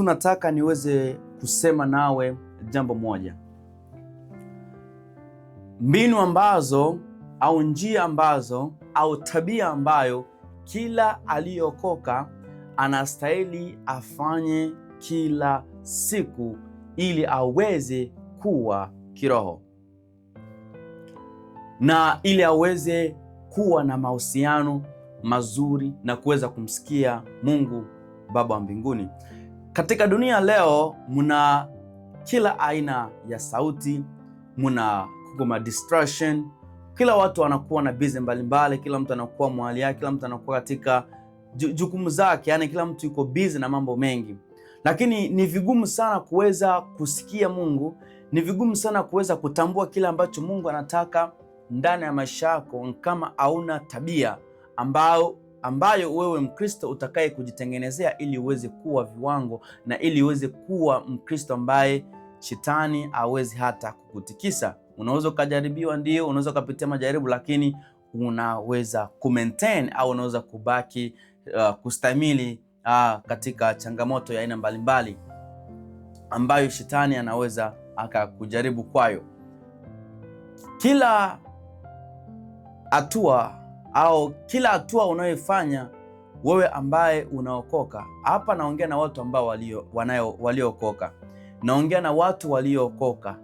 nataka niweze kusema nawe jambo moja. Mbinu ambazo au njia ambazo au tabia ambayo kila aliyeokoka anastahili afanye kila siku ili aweze kuwa kiroho na ili aweze kuwa na mahusiano mazuri na kuweza kumsikia Mungu Baba wa mbinguni. Katika dunia leo muna kila aina ya sauti, muna kuma distraction, kila watu wanakuwa na busy mbalimbali, kila mtu anakuwa mahali yake, kila mtu anakuwa katika jukumu zake, yani kila mtu yuko busy na mambo mengi. Lakini ni vigumu sana kuweza kusikia Mungu, ni vigumu sana kuweza kutambua kile ambacho Mungu anataka ndani ya maisha yako kama hauna tabia ambayo wewe Mkristo utakaye kujitengenezea ili uweze kuwa viwango na ili uweze kuwa Mkristo ambaye shetani hawezi hata kukutikisa. Unaweza ukajaribiwa, ndio, unaweza ukapitia majaribu, lakini unaweza kumaintain au unaweza kubaki kustahimili katika changamoto ya aina mbalimbali ambayo shetani anaweza akakujaribu kwayo. Kila hatua unayoifanya wewe ambaye unaokoka. Hapa naongea na watu ambao waliookoka. Naongea na watu waliookoka,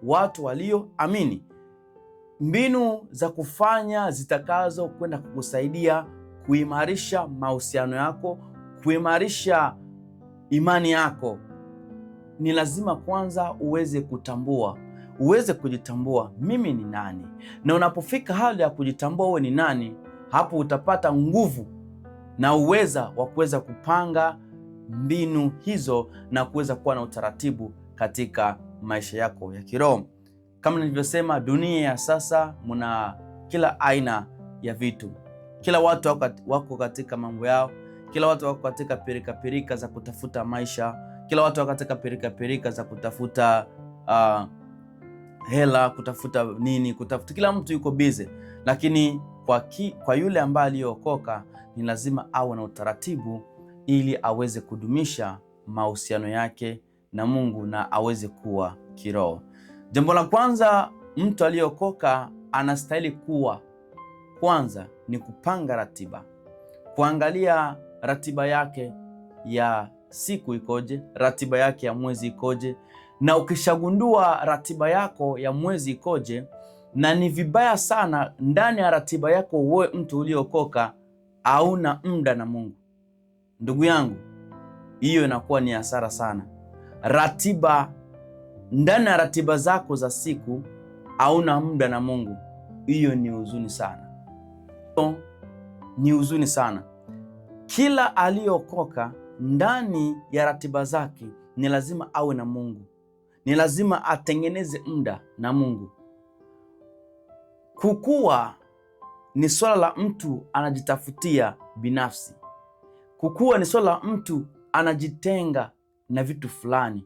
watu walioamini. Mbinu za kufanya zitakazo kwenda kukusaidia kuimarisha mahusiano yako, kuimarisha imani yako. Ni lazima kwanza uweze kujitambua mimi ni nani. Na unapofika hali ya kujitambua wewe ni nani, hapo utapata nguvu na uweza wa kuweza kupanga mbinu hizo na kuweza kuwa na utaratibu katika maisha yako ya kiroho. Kama nilivyosema, dunia ya sasa muna kila aina ya vitu. Kila watu wako katika mambo yao, kila watu wako katika pirika za kutafuta maisha, kila watu wako katika pirika za kutafuta hela, kutafuta nini, kila mtu yuko busy. Lakini kwa yule ambaye aliyeokoka ni lazima awe na utaratibu ili aweze kudumisha mahusiano yake na Mungu na aweze kuwa kiroho. Jambo la kwanza mtu aliyeokoka anastahili kuwa kwanza ni kupanga ratiba. Kuangalia ratiba yake ya siku ikoje, ratiba yake ya mwezi ikoje. Na ukishagundua ratiba yako ya mwezi ikoje, na ni vibaya sana ndani ya ratiba yako wewe mtu uliokoka hauna muda na Mungu, ndugu yangu, hiyo inakuwa ni hasara sana. Ndani ya ratiba zako za siku hauna muda na Mungu, hiyo ni huzuni sana. Kila aliyokoka ndani ya ratiba zake ni lazima awe na Mungu, ni lazima atengeneze muda na Mungu. Kukua ni swala la mtu anajitafutia binafsi. Kukua ni swala la mtu anajitenga na vitu fulani,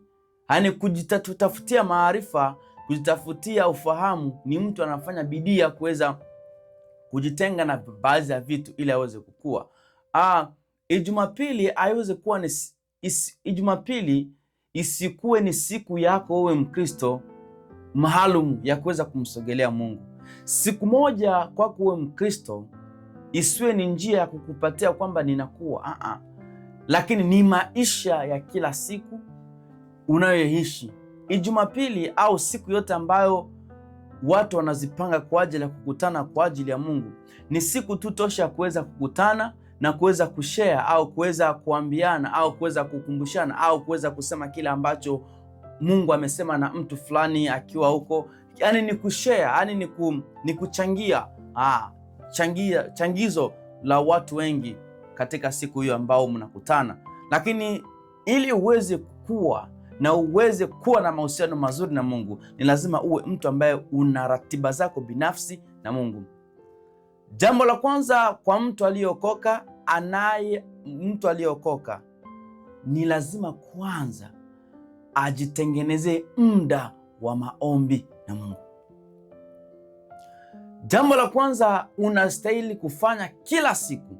yaani kujitafutia maarifa, kujitafutia ufahamu. Ni mtu anafanya bidii ya kuweza kujitenga na baadhi ya vitu ili aweze kukua. Jumapili isikuwe ni siku yako wewe Mkristo maalum ya kuweza kumsogelea Mungu. Siku moja kwako wewe Mkristo isiwe ni njia ya kukupatia kwamba ninakuwa, lakini ni maisha ya kila siku unayoishi. Jumapili au siku yote ambayo watu wanazipanga kwa ajili ya kukutana kwa ajili ya Mungu ni siku tu tosha kuweza kukutana na kuweza kushare au kuweza kuambiana au kuweza kukumbushana au kuweza kusema kile ambacho Mungu amesema na mtu fulani akiwa huko. Yani ni kushare, yani ni kuchangia changizo la watu wengi katika siku hiyo ambao mnakutana. Lakini ili uweze kukua na uweze kuwa na mahusiano mazuri na Mungu, ni lazima uwe mtu ambaye una ratiba zako binafsi na Mungu. Jambo la kwanza kwa mtu aliyeokoka ni lazima kwanza ajitengenezee muda wa maombi na Mungu. Jambo la kwanza unastahili kufanya kila siku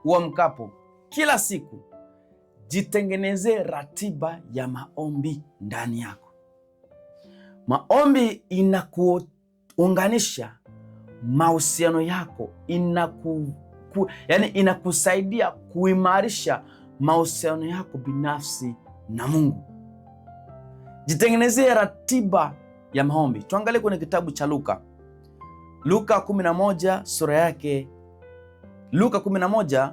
uamkapo, kila siku jitengenezee ratiba ya maombi ndani yako. Maombi inakuunganisha mahusiano yako, inakusaidia kuimarisha mahusiano yako binafsi na Mungu. Jitengenezee ratiba ya maombi. Tuangalie kwenye kitabu cha Luka 11 sura yake, Luka 11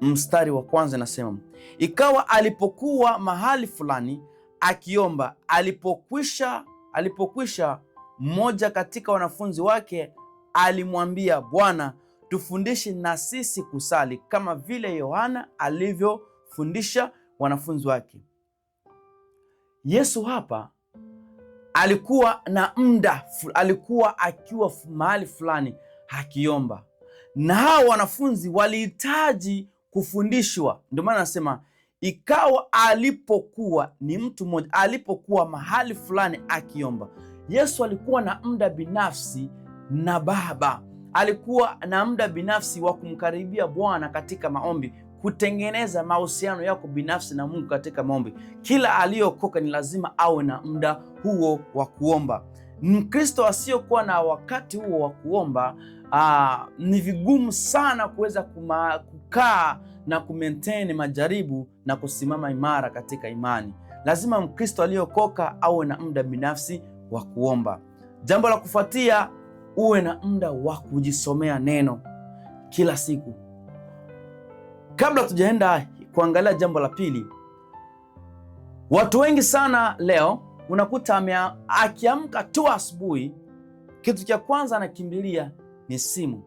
mstari wa kwanza nasema, ikawa alipokuwa mahali fulani akiomba, alipokwisha mmoja katika wanafunzi wake alimwambia, Bwana, tufundishe na sisi kusali kama vile Yohana alivyofundisha wanafunzi wake. Yesu hapa alikuwa na muda, alikuwa akiwa mahali fulani akiomba, na hao wanafunzi walihitaji kufundishwa. Ndio maana anasema ikawa alipokuwa, ni mtu mmoja, alipokuwa mahali fulani akiomba. Yesu alikuwa na muda binafsi na Baba, alikuwa na muda binafsi wa kumkaribia Bwana katika maombi, kutengeneza mahusiano yako binafsi na Mungu katika maombi. Kila aliyokoka ni lazima awe na muda huo wa kuomba. Mkristo asiyokuwa na wakati huo wa kuomba, ni vigumu sana kuweza kukaa na kumaintain majaribu na kusimama imara katika imani. Lazima Mkristo aliyokoka awe na muda binafsi wa kuomba. Jambo la kufuatia, uwe na muda wa kujisomea neno kila siku. Kabla tujaenda kuangalia jambo la pili, watu wengi sana leo unakuta akiamka tu asubuhi, kitu cha kwanza anakimbilia ni simu.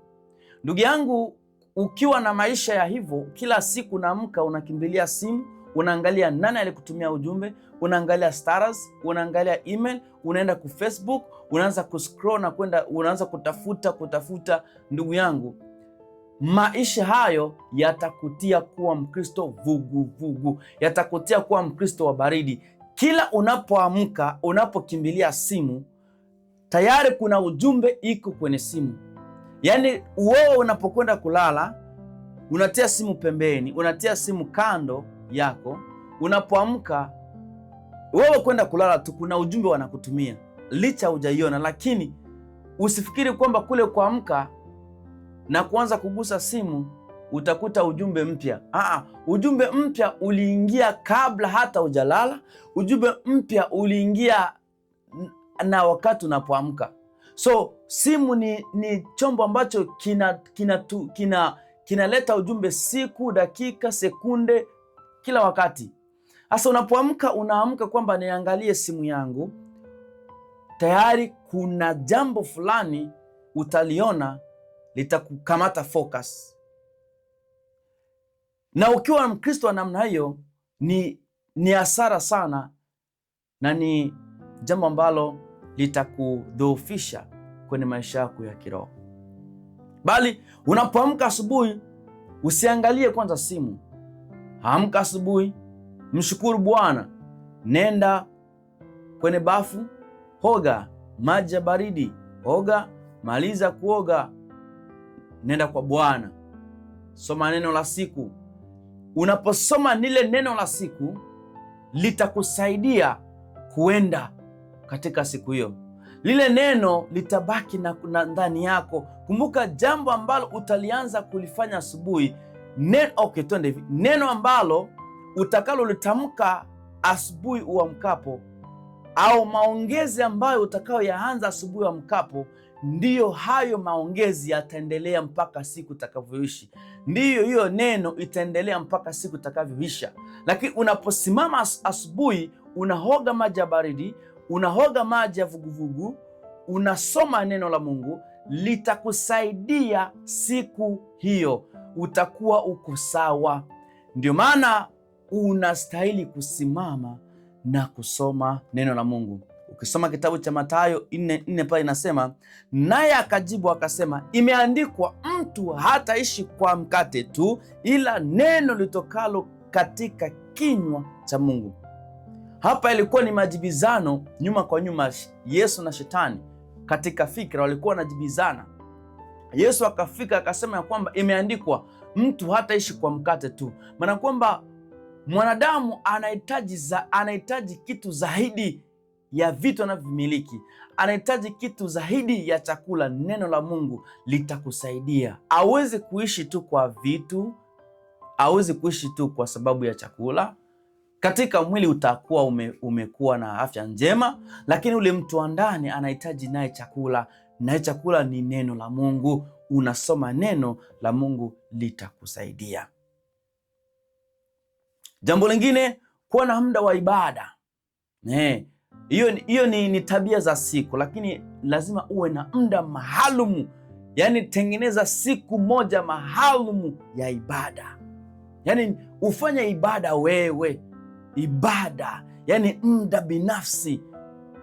Ndugu yangu, ukiwa na maisha ya hivyo, kila siku unaamka unakimbilia simu, unaangalia nani alikutumia ujumbe, unaangalia status, unaangalia email, unaenda ku Facebook, unaanza kuscroll na unaanza kutafuta. Ndugu yangu, maisha hayo yatakutia kuwa Mkristo vugu, yatakutia kuwa Mkristo wa baridi. Kila unapoamka, unapokimbilia simu, tayari kuna ujumbe iko kwenye simu. Yaani wewe unapokwenda kulala, unatia simu pembeni, unatia simu kando yako. Unapoamka, wewe kwenda kulala tu, kuna ujumbe wanakutumia, licha hujaiona. Lakini usifikiri kwamba kule kuamka na kuanza kugusa simu utakuta ujumbe mpya. Ujumbe mpya uliingia kabla hata hujalala. Ujumbe mpya uliingia na wakati unapoamka. So simu ni chombo ambacho kinaleta ujumbe siku, dakika, sekunde, kila wakati. Sasa unapoamka, unaamka kwamba niangalie simu yangu, tayari kuna jambo fulani utaliona litakukamata focus. Na ukiwa Mkristo wa namna hiyo, ni hasara sana, na ni jambo ambalo litakudhoofisha kwenye maisha yako ya kiroho. Bali unapoamka asubuhi, usiangalie kwanza simu. Amka asubuhi, mshukuru Bwana, nenda kwenye bafu, hoga maji ya baridi, hoga, maliza kuoga, nenda kwa Bwana, soma neno la siku. Unaposoma nile neno la siku, litakusaidia kuenda katika siku hiyo. Lile neno litabaki na ndani yako. Kumbuka jambo ambalo utalianza kulifanya asubuhi, twende hivi. Neno ambalo utakalolitamka asubuhi uamkapo, au maongezi ambayo utakayoyaanza asubuhi uamkapo, ndiyo hayo maongezi yataendelea mpaka siku utakavyoishi. Ndiyo hiyo neno itaendelea mpaka siku utakavyoisha. Lakini unaposimama asubuhi, unahoga maji ya baridi, unahoga maji ya vuguvugu, unasoma neno la Mungu, litakusaidia siku hiyo, utakuwa uko sawa. Ndio maana unastahili kusimama na kusoma neno la Mungu. Ukisoma kitabu cha Mathayo 4:4 pale inasema, naye akajibu akasema, imeandikwa, mtu hataishi kwa mkate tu, ila neno litokalo katika kinywa cha Mungu. Hapa ilikuwa ni majibizano nyuma kwa nyuma. Yesu na Shetani katika fikra walikuwa wanajibizana. Yesu akafika akasema ya kwamba imeandikwa, mtu hataishi kwa mkate tu. Maana kwamba Mwanadamu anahitaji kitu zaidi ya vitu anavyomiliki, anahitaji kitu zaidi ya chakula. Neno la Mungu litakusaidia. Hauwezi kuishi tu kwa vitu, hauwezi kuishi tu kwa sababu ya chakula. Katika mwili utakuwa umekuwa na afya njema, lakini ule mtu wa ndani anahitaji naye chakula, na chakula ni neno la Mungu. Unasoma neno la Mungu litakusaidia. Jambo lingine, kuwa na muda wa ibada. Hiyo ni tabia za siku, lakini lazima uwe na muda maalumu. Yaani tengeneza siku moja maalumu ya ibada. Yaani ufanye ibada wewe. Ibada, yaani muda binafsi.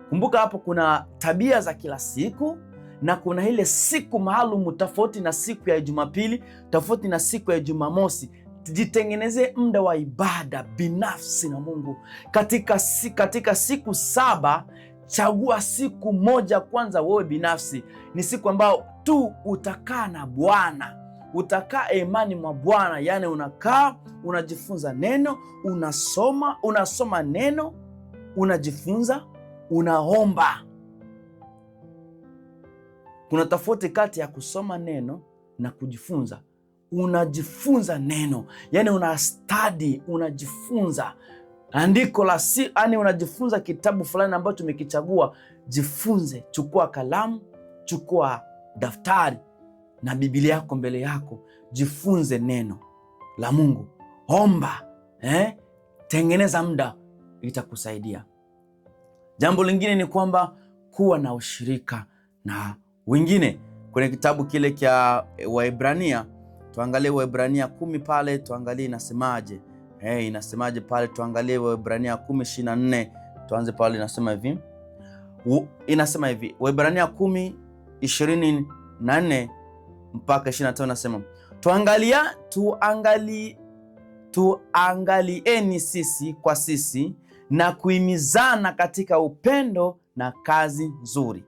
Kumbuka hapo kuna tabia za kila siku na kuna ile siku maalumu, tofauti na siku ya Jumapili, tofauti na siku ya Jumamosi. Jitengeneze muda wa ibada binafsi na Mungu. Katika siku 7, chagua siku moja kwanza wewe binafsi. Ni siku ambayo tu utakaa na Bwana, utakaa imani mwa Bwana. Yaani unakaa, unajifunza neno, unasoma neno, unajifunza, unaomba. Kuna tofauti kati ya kusoma neno na kujifunza. Unajifunza neno, yaani una study, unajifunza andiko la yaani unajifunza kitabu fulani ambacho tumekichagua. Jifunze, chukua kalamu, chukua daftari na Biblia yako mbele yako, jifunze neno la Mungu. Omba, tengeneza muda, itakusaidia. Jambo lingine ni kwamba kuwa na ushirika na wengine. Kwenye kitabu kile cha Waebrania, tuangalie Waebrania 10 pale, tuangalie inasemaje. Inasemaje pale? Tuangalie Waebrania 10:24. Tuanze pale, inasema hivi. Inasema hivi, Waebrania 10:24 mpaka 25 nasema, tuangalieni sisi kwa sisi na kuhimizana katika upendo na kazi nzuri,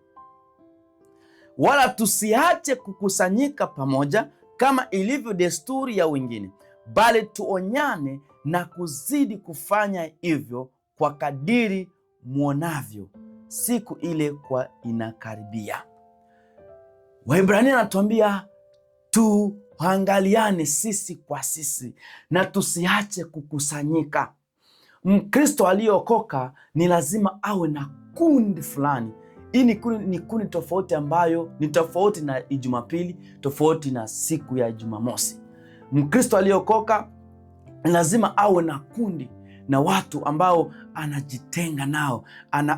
wala tusiache kukusanyika pamoja kama ilivyo desturi ya wengine, bali tuonyane na kuzidi kufanya hivyo kwa kadiri muonavyo siku ile kwa inakaribia. Waebrania anatuambia tuangaliane sisi kwa sisi na tusiache kukusanyika. Mkristo aliyeokoka ni lazima awe na kundi fulani. Hii ni kundi tofauti, ambayo ni tofauti na Jumapili, tofauti na siku ya Jumamosi. Mkristo aliyeokoka lazima awe na kundi na watu ambao anajitenga nao,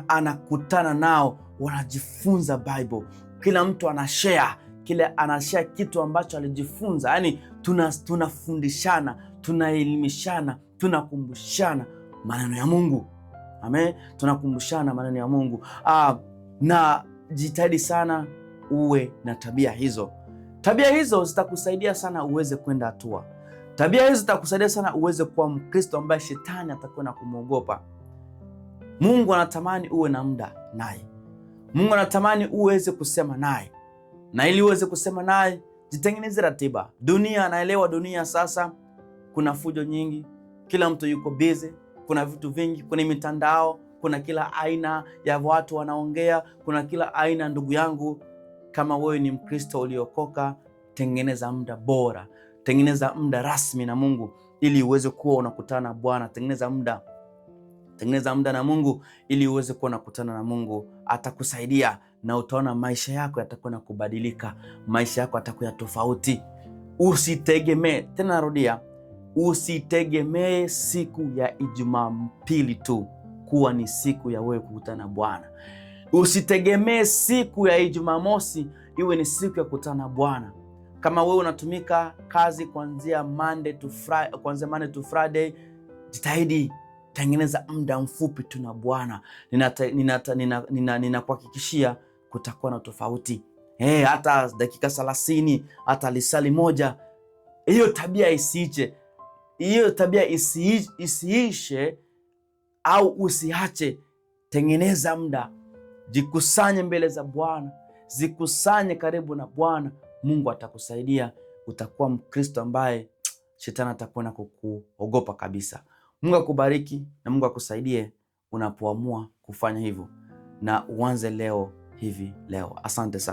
anakutana nao, wanajifunza Bible. Kila mtu anashare kitu ambacho alijifunza. Yaani tunafundishana, tunaelimishana, tunakumbushana maneno ya Mungu. Amen. Tunakumbushana maneno ya Mungu. Na jitahidi sana uwe na tabia hizo. Tabia hizo zitakusaidia sana uweze kwenda hatua. Tabia hizo zitakusaidia sana uweze kuwa Mkristo ambaye shetani atakuwa na kumwogopa. Mungu anatamani uwe na muda naye. Mungu anatamani uweze kusema naye. Na ili uweze kusema naye, jitengeneze ratiba. Anaelewa dunia sasa kuna fujo nyingi, kila mtu yuko busy, kuna vitu vingi, kuna mitandao, kuna kila aina ya watu wanaongea, kuna kila aina. Ndugu yangu, kama wewe ni Mkristo uliokoka, tengeneza muda bora, tengeneza muda rasmi na Mungu ili uweze kuwa unakutana na Bwana. Tengeneza muda na Mungu ili uweze kuwa unakutana na Mungu. Atakusaidia na utaona maisha yako yatakuwa na kubadilika, maisha yako yatakuwa tofauti. Usitegemee, tena narudia, usitegemee siku ya Jumapili tu kuwa ni siku ya wewe kukutana na Bwana. Usitegemee siku ya Jumamosi iwe ni siku ya kukutana na Bwana. Kama wewe unatumika kazi kuanzia Monday to Friday, jitahidi tengeneza muda mfupi tu na Bwana. Ninakuhakikishia kutakuwa na tofauti. Hata dakika 30, hata lisali moja. Hiyo tabia isiiche. Hiyo tabia isiishe au usiache. Tengeneza muda. Jikusanye mbele za Bwana. Zikusanye karibu na Bwana. Mungu atakusaidia. Utakuwa Mkristo ambaye shetani atakuwa na kukuogopa kabisa. Mungu akubariki na Mungu akusaidie unapoamua kufanya hivyo, na uanze leo hivi leo. Asante sana.